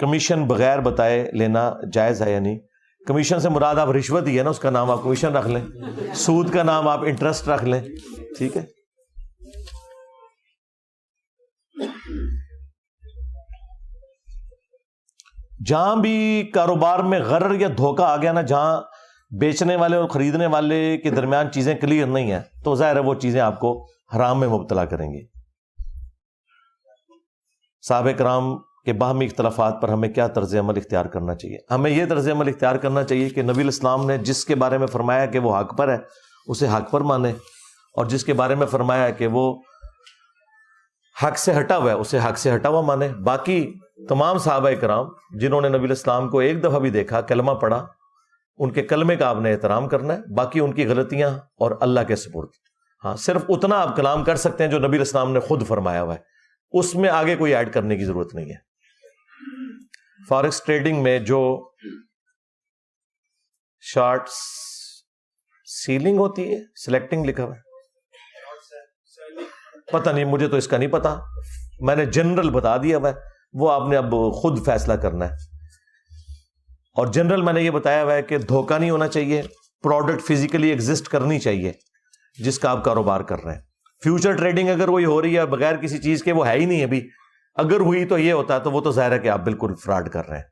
Commission بغیر بتائے لینا جائز ہے یا نہیں؟ کمیشن سے مراد آپ رشوت ہی ہے نا، اس کا نام آپ کمیشن رکھ لیں، سود کا نام آپ انٹرسٹ رکھ لیں، ٹھیک ہے. جہاں بھی کاروبار میں غرر یا دھوکہ آ گیا نا، جہاں بیچنے والے اور خریدنے والے کے درمیان چیزیں کلیئر نہیں ہیں، تو ظاہر ہے وہ چیزیں آپ کو حرام میں مبتلا کریں گی. صحابہ کرام کے باہمی اختلافات پر ہمیں کیا طرز عمل اختیار کرنا چاہیے؟ ہمیں یہ طرز عمل اختیار کرنا چاہیے کہ نبی الاسلام نے جس کے بارے میں فرمایا کہ وہ حق پر ہے اسے حق پر مانے، اور جس کے بارے میں فرمایا کہ وہ حق سے ہٹا ہوا ہے اسے حق سے ہٹا ہوا مانے. باقی تمام صحابہ کرام جنہوں نے نبی الاسلام کو ایک دفعہ بھی دیکھا، کلمہ پڑھا، ان کے کلمے کا آپ نے احترام کرنا ہے، باقی ان کی غلطیاں اور اللہ کے سپرد. ہاں، صرف اتنا آپ کلام کر سکتے ہیں جو نبی الاسلام نے خود فرمایا ہوا ہے، اس میں آگے کوئی ایڈ کرنے کی ضرورت نہیں ہے. فارکس ٹریڈنگ میں جو شارٹ سیلنگ ہوتی ہے، سلیکٹنگ لکھا ہوا ہے، پتہ نہیں، مجھے تو اس کا نہیں پتا، میں نے جنرل بتا دیا ہوا ہے، وہ آپ نے اب خود فیصلہ کرنا ہے. اور جنرل میں نے یہ بتایا ہوا ہے کہ دھوکہ نہیں ہونا چاہیے، پروڈکٹ فزیکلی ایگزسٹ کرنی چاہیے جس کا آپ کاروبار کر رہے ہیں. فیوچر ٹریڈنگ اگر وہی ہو رہی ہے بغیر کسی چیز کے، وہ ہے ہی نہیں ابھی، اگر ہوئی تو یہ ہوتا ہے تو وہ تو ظاہر ہے کہ آپ بالکل فراڈ کر رہے ہیں،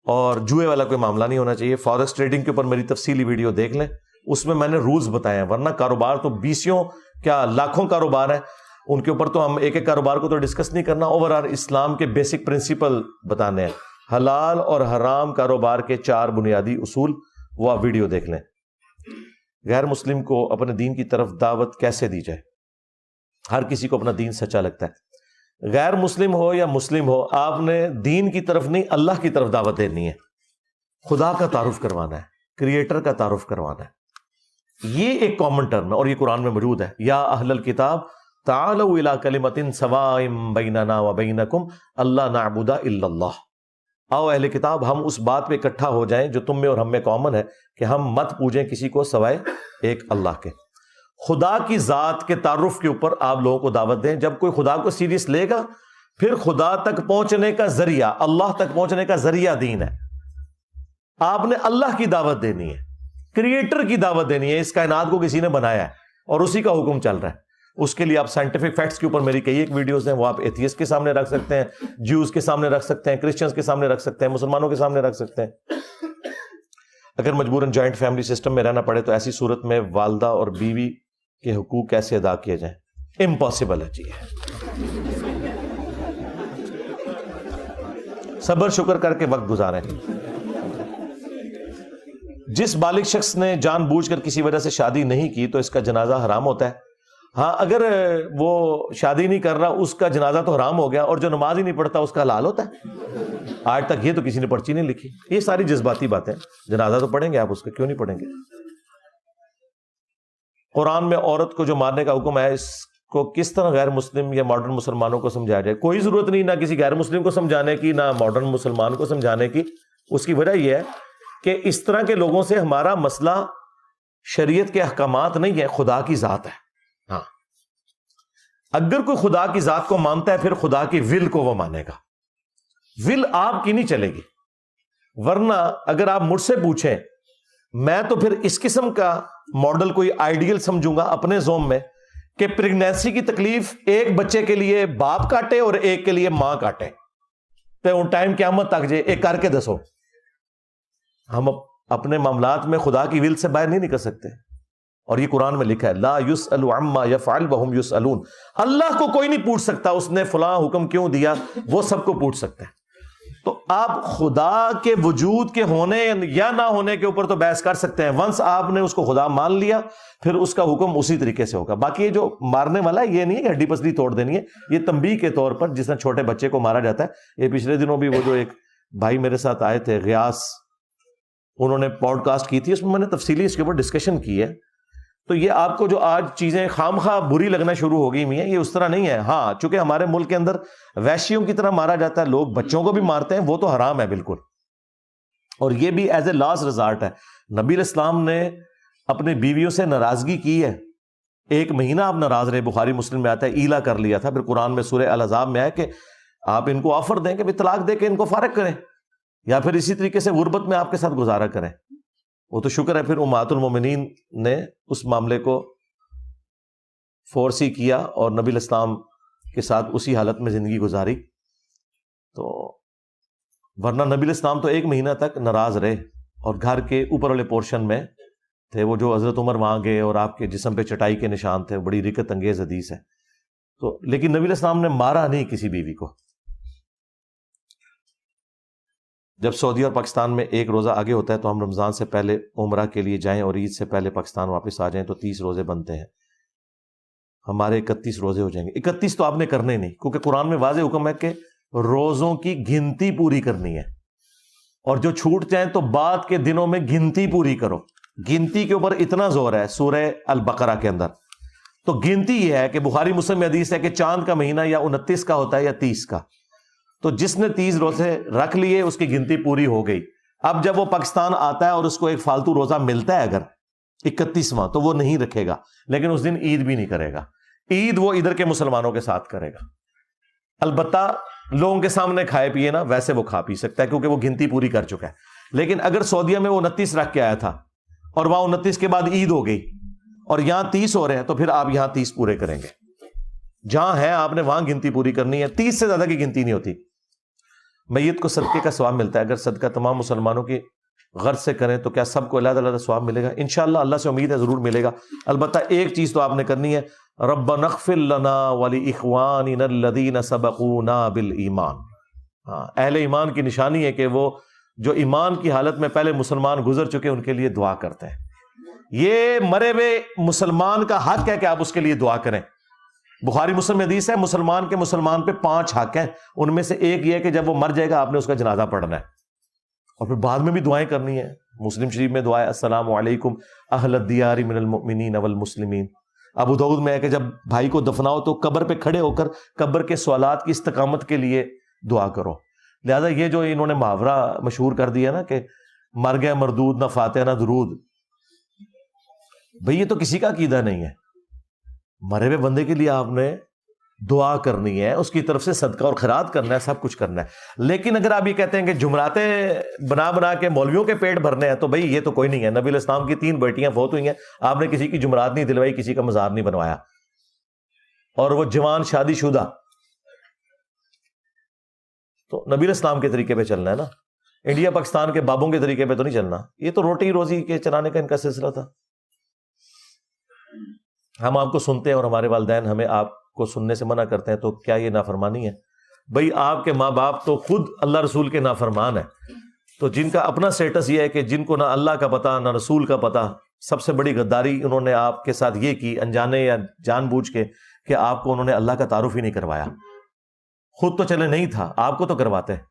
اور جوئے والا کوئی معاملہ نہیں ہونا چاہیے. فارکس ٹریڈنگ کے اوپر میری تفصیلی ویڈیو دیکھ لیں، اس میں نے رولز بتائے ہیں، ورنہ کاروبار تو بیسیوں کیا لاکھوں کاروبار ہیں، ان کے اوپر تو ہم ایک ایک کاروبار کو تو ڈسکس نہیں کرنا. اوورآل اسلام کے بیسک پرنسپل بتانے ہیں، حلال اور حرام کاروبار کے 4 بنیادی اصول، وہ آپ ویڈیو دیکھ لیں. غیر مسلم کو اپنے دین کی طرف دعوت کیسے دی جائے؟ ہر کسی کو اپنا دین سچا لگتا ہے، غیر مسلم ہو یا مسلم ہو، آپ نے دین کی طرف نہیں اللہ کی طرف دعوت دینی ہے، خدا کا تعارف کروانا ہے، کریٹر کا تعارف کروانا ہے. یہ ایک کامن ٹرم ہے اور یہ قرآن میں موجود ہے. یا اہل الکتاب تعالوا الی کلمۃ سواء بیننا وبینکم الا نعبد الا اللہ. آؤ اہل کتاب، ہم اس بات پہ اکٹھا ہو جائیں جو تم میں اور ہم میں کامن ہے، کہ ہم مت پوجیں کسی کو سوائے ایک اللہ کے. خدا کی ذات کے تعارف کے اوپر آپ لوگوں کو دعوت دیں. جب کوئی خدا کو سیریس لے گا، پھر خدا تک پہنچنے کا ذریعہ، اللہ تک پہنچنے کا ذریعہ دین ہے. آپ نے اللہ کی دعوت دینی ہے، کریٹر کی دعوت دینی ہے. اس کائنات کو کسی نے بنایا ہے اور اسی کا حکم چل رہا ہے. اس کے لیے آپ سائنٹیفک فیکٹس کے اوپر میری کئی ایک ویڈیوز ہیں، وہ آپ ایتھیسٹ کے سامنے رکھ سکتے ہیں، جیوز کے سامنے رکھ سکتے ہیں، کرسچنز کے سامنے رکھ سکتے ہیں، مسلمانوں کے سامنے رکھ سکتے ہیں. اگر مجبوراً جوائنٹ فیملی سسٹم میں رہنا پڑے تو ایسی صورت میں والدہ اور بیوی کے حقوق کیسے ادا کیے جائیں؟ امپاسبل ہے جی. صبر شکر کر کے وقت گزاریں. جس بالغ شخص نے جان بوجھ کر کسی وجہ سے شادی نہیں کی تو اس کا جنازہ حرام ہوتا ہے؟ ہاں، اگر وہ شادی نہیں کر رہا اس کا جنازہ تو حرام ہو گیا، اور جو نماز ہی نہیں پڑھتا اس کا حلال ہوتا ہے. آج تک یہ تو کسی نے پرچی نہیں لکھی. یہ ساری جذباتی باتیں. جنازہ تو پڑھیں گے آپ اس کا، کیوں نہیں پڑھیں گے؟ قرآن میں عورت کو جو مارنے کا حکم ہے، اس کو کس طرح غیر مسلم یا ماڈرن مسلمانوں کو سمجھایا جائے؟ کوئی ضرورت نہیں، نہ کسی غیر مسلم کو سمجھانے کی، نہ ماڈرن مسلمان کو سمجھانے کی. اس کی وجہ یہ ہے کہ اس طرح کے لوگوں سے ہمارا مسئلہ شریعت کے احکامات نہیں ہے، خدا کی ذات ہے. ہاں، اگر کوئی خدا کی ذات کو مانتا ہے پھر خدا کی ول کو وہ مانے گا. ول آپ کی نہیں چلے گی. ورنہ اگر آپ مجھ سے پوچھیں، میں تو پھر اس قسم کا ماڈل کوئی آئیڈیل سمجھوں گا اپنے زوم میں کہ پریگنینسی کی تکلیف ایک بچے کے لیے باپ کاٹے اور ایک کے لیے ماں کاٹے، تو ٹائم قیامت تک جائے ایک کر کے دسو. ہم اپنے معاملات میں خدا کی ول سے باہر نہیں نکل سکتے، اور یہ قرآن میں لکھا ہے لا یسأل عما یفعل وہم یسألون. اللہ کو کوئی نہیں پوچھ سکتا اس نے فلاں حکم کیوں دیا، وہ سب کو پوچھ سکتا ہے. تو آپ خدا کے وجود کے ہونے یا نہ ہونے کے اوپر تو بحث کر سکتے ہیں. ونس آپ نے اس کو خدا مان لیا پھر اس کا حکم اسی طریقے سے ہوگا. باقی یہ جو مارنے والا ہے یہ نہیں ہے کہ ہڈی پسلی توڑ دینی ہے، یہ تنبیہ کے طور پر جس طرح چھوٹے بچے کو مارا جاتا ہے. یہ پچھلے دنوں بھی وہ جو ایک بھائی میرے ساتھ آئے تھے غیاس، انہوں نے پوڈ کاسٹ کی تھی، اس میں نے تفصیلی اس کے اوپر ڈسکشن کی ہے. تو یہ آپ کو جو آج چیزیں خامخواہ بری لگنا شروع ہو گئی ہیں، یہ اس طرح نہیں ہے. ہاں، چونکہ ہمارے ملک کے اندر وحشیوں کی طرح مارا جاتا ہے، لوگ بچوں کو بھی مارتے ہیں، وہ تو حرام ہے بالکل، اور یہ بھی ایز اے لاسٹ ریزارٹ ہے. نبی علیہ السلام نے اپنے بیویوں سے ناراضگی کی ہے، 1 مہینہ آپ ناراض رہے، بخاری مسلم میں آتا ہے، ایلا کر لیا تھا. پھر قرآن میں سورہ الاحزاب میں ہے کہ آپ ان کو آفر دیں کہ طلاق دے کے ان کو فارغ کریں، یا پھر اسی طریقے سے غربت میں آپ کے ساتھ گزارا کریں۔ وہ تو شکر ہے پھر امہات المومنین نے اس معاملے کو فورسی کیا اور نبی الاسلام کے ساتھ اسی حالت میں زندگی گزاری۔ تو ورنہ نبی الاسلام تو 1 مہینہ تک ناراض رہے اور گھر کے اوپر والے پورشن میں تھے، وہ جو حضرت عمر وہاں گئے اور آپ کے جسم پہ چٹائی کے نشان تھے، بڑی رکت انگیز حدیث ہے۔ تو لیکن نبی الاسلام نے مارا نہیں کسی بیوی کو۔ جب سعودی اور پاکستان میں 1 روزہ آگے ہوتا ہے تو ہم رمضان سے پہلے عمرہ کے لیے جائیں اور عید سے پہلے پاکستان واپس آ جائیں تو 30 روزے بنتے ہیں، ہمارے 31 روزے ہو جائیں گے۔ 31 تو آپ نے کرنے نہیں، کیونکہ قرآن میں واضح حکم ہے کہ روزوں کی گنتی پوری کرنی ہے، اور جو چھوٹ جائیں تو بعد کے دنوں میں گنتی پوری کرو۔ گنتی کے اوپر اتنا زور ہے سورہ البقرہ کے اندر۔ تو گنتی یہ ہے کہ بخاری مسلم میں حدیث ہے کہ چاند کا مہینہ یا 29 کا ہوتا ہے یا 30 کا، تو جس نے 30 روزے رکھ لیے اس کی گنتی پوری ہو گئی۔ اب جب وہ پاکستان آتا ہے اور اس کو ایک فالتو روزہ ملتا ہے اگر 31واں، تو وہ نہیں رکھے گا، لیکن اس دن عید بھی نہیں کرے گا۔ عید وہ ادھر کے مسلمانوں کے ساتھ کرے گا، البتہ لوگوں کے سامنے کھائے پیے نا، ویسے وہ کھا پی سکتا ہے کیونکہ وہ گنتی پوری کر چکا ہے۔ لیکن اگر سعودیہ میں وہ 29 رکھ کے آیا تھا اور وہاں 29 کے بعد عید ہو گئی اور یہاں 30 ہو رہے ہیں، تو پھر آپ یہاں 30 پورے کریں گے۔ جہاں ہے آپ نے وہاں گنتی پوری کرنی ہے، 30 سے زیادہ کی گنتی نہیں ہوتی۔ میت کو صدقے کا ثواب ملتا ہے، اگر صدقہ تمام مسلمانوں کی غرض سے کریں تو کیا سب کو علیحدہ علیحدہ ثواب ملے گا؟ انشاءاللہ اللہ سے امید ہے ضرور ملے گا۔ البتہ ایک چیز تو آپ نے کرنی ہے، ربنا اغفر لنا ولاخواننا الذین سبقونا بالایمان۔ اہل ایمان کی نشانی ہے کہ وہ جو ایمان کی حالت میں پہلے مسلمان گزر چکے ان کے لیے دعا کرتے ہیں۔ یہ مرے ہوئے مسلمان کا حق ہے کہ آپ اس کے لیے دعا کریں۔ بخاری مسلم میں حدیث ہے مسلمان کے مسلمان پہ 5 حق ہیں، ان میں سے ایک یہ ہے کہ جب وہ مر جائے گا آپ نے اس کا جنازہ پڑھنا ہے، اور پھر بعد میں بھی دعائیں کرنی ہے۔ مسلم شریف میں دعا ہے السلام علیکم اہل الدیار من المؤمنین والمسلمین۔ ابو داؤد میں ہے کہ جب بھائی کو دفناؤ تو قبر پہ کھڑے ہو کر قبر کے سوالات کی استقامت کے لیے دعا کرو۔ لہذا یہ جو انہوں نے محاورہ مشہور کر دیا نا کہ مر گئے مردود، نہ فاتحہ نہ درود، بھئی یہ تو کسی کا عقیدہ نہیں ہے۔ مرے ہوئے بندے کے لیے آپ نے دعا کرنی ہے، اس کی طرف سے صدقہ اور خیرات کرنا ہے، سب کچھ کرنا ہے۔ لیکن اگر آپ یہ کہتے ہیں کہ جمعراتیں بنا کے مولویوں کے پیٹ بھرنے ہیں، تو بھئی یہ تو کوئی نہیں ہے۔ نبی علیہ السلام کی 3 بیٹیاں فوت ہوئی ہیں، آپ نے کسی کی جمعرات نہیں دلوائی، کسی کا مزار نہیں بنوایا، اور وہ جوان شادی شدہ۔ تو نبی علیہ السلام کے طریقے پہ چلنا ہے نا، انڈیا پاکستان کے بابوں کے طریقے پہ تو نہیں چلنا۔ یہ تو روٹی روزی کے چلانے کا ان کا سلسلہ تھا۔ ہم آپ کو سنتے ہیں اور ہمارے والدین ہمیں آپ کو سننے سے منع کرتے ہیں، تو کیا یہ نافرمانی ہے؟ بھئی آپ کے ماں باپ تو خود اللہ رسول کے نافرمان ہیں، تو جن کا اپنا سٹیٹس یہ ہے کہ جن کو نہ اللہ کا پتہ نہ رسول کا پتہ، سب سے بڑی غداری انہوں نے آپ کے ساتھ یہ کی انجانے یا جان بوجھ کے کہ آپ کو انہوں نے اللہ کا تعارف ہی نہیں کروایا۔ خود تو چلے نہیں تھا، آپ کو تو کرواتے ہیں،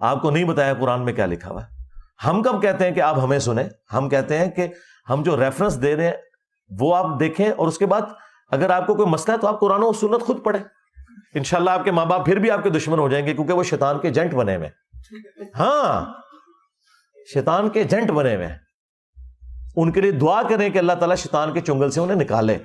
آپ کو نہیں بتایا قرآن میں کیا لکھا ہوا ہے۔ ہم کب کہتے ہیں کہ آپ ہمیں سنیں؟ ہم کہتے ہیں کہ ہم جو ریفرنس دے رہے ہیں وہ آپ دیکھیں، اور اس کے بعد اگر آپ کو کوئی مسئلہ ہے تو آپ قرآن و سنت خود پڑھیں۔ انشاءاللہ آپ کے ماں باپ پھر بھی آپ کے دشمن ہو جائیں گے، کیونکہ وہ شیطان کے ایجنٹ بنے ہوئے ہیں۔ ہاں، شیطان کے ایجنٹ بنے ہوئے ہیں۔ ان کے لیے دعا کریں کہ اللہ تعالیٰ شیطان کے چنگل سے انہیں نکالے۔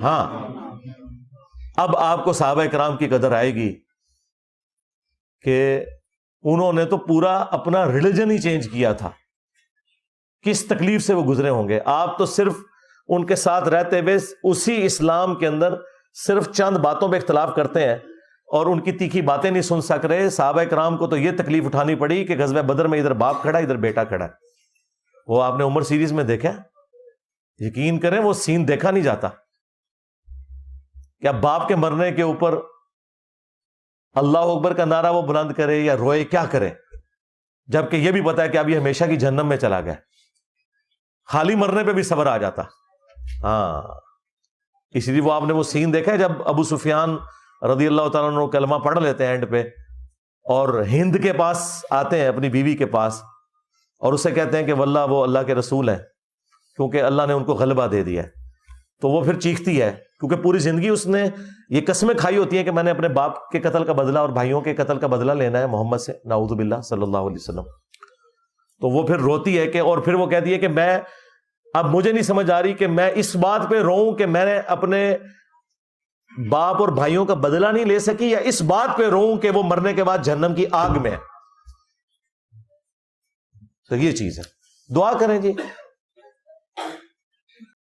ہاں، اب آپ کو صحابہ کرام کی قدر آئے گی کہ انہوں نے تو پورا اپنا ریلیجن ہی چینج کیا تھا، کس تکلیف سے وہ گزرے ہوں گے۔ آپ تو صرف ان کے ساتھ رہتے ہوئے اسی اسلام کے اندر صرف چند باتوں پہ اختلاف کرتے ہیں اور ان کی تیکھی باتیں نہیں سن سک رہے۔ صحابہ کرام کو تو یہ تکلیف اٹھانی پڑی کہ غزوہ بدر میں ادھر باپ کھڑا ادھر بیٹا کھڑا ہے۔ وہ آپ نے عمر سیریز میں دیکھا، یقین کریں وہ سین دیکھا نہیں جاتا کہ اب باپ کے مرنے کے اوپر اللہ اکبر کا نعرہ وہ بلند کرے یا روئے، کیا کرے، جبکہ یہ بھی پتا ہے کہ اب یہ ہمیشہ کی جہنم میں چلا گیا۔ خالی مرنے پہ بھی صبر آ جاتا۔ ہاں، اس لیے وہ آپ نے وہ سین دیکھا ہے جب ابو سفیان رضی اللہ تعالیٰ عنہ کلمہ پڑھ لیتے ہیں اینڈ پہ، اور ہند کے پاس آتے ہیں اپنی بیوی کے پاس اور اسے کہتے ہیں کہ واللہ وہ اللہ کے رسول ہیں، کیونکہ اللہ نے ان کو غلبہ دے دیا ہے۔ تو وہ پھر چیختی ہے، کیونکہ پوری زندگی اس نے یہ قسمیں کھائی ہوتی ہیں کہ میں نے اپنے باپ کے قتل کا بدلہ اور بھائیوں کے قتل کا بدلہ لینا ہے محمد سے، نعوذ باللہ صلی اللہ علیہ وسلم۔ تو وہ پھر روتی ہے کہ، اور پھر وہ کہتی ہے کہ میں اب مجھے نہیں سمجھ آ رہی کہ میں اس بات پہ روؤں کہ میں نے اپنے باپ اور بھائیوں کا بدلہ نہیں لے سکی، یا اس بات پہ روؤں کہ وہ مرنے کے بعد جہنم کی آگ میں ہے؟ تو یہ چیز ہے. دعا کریں جی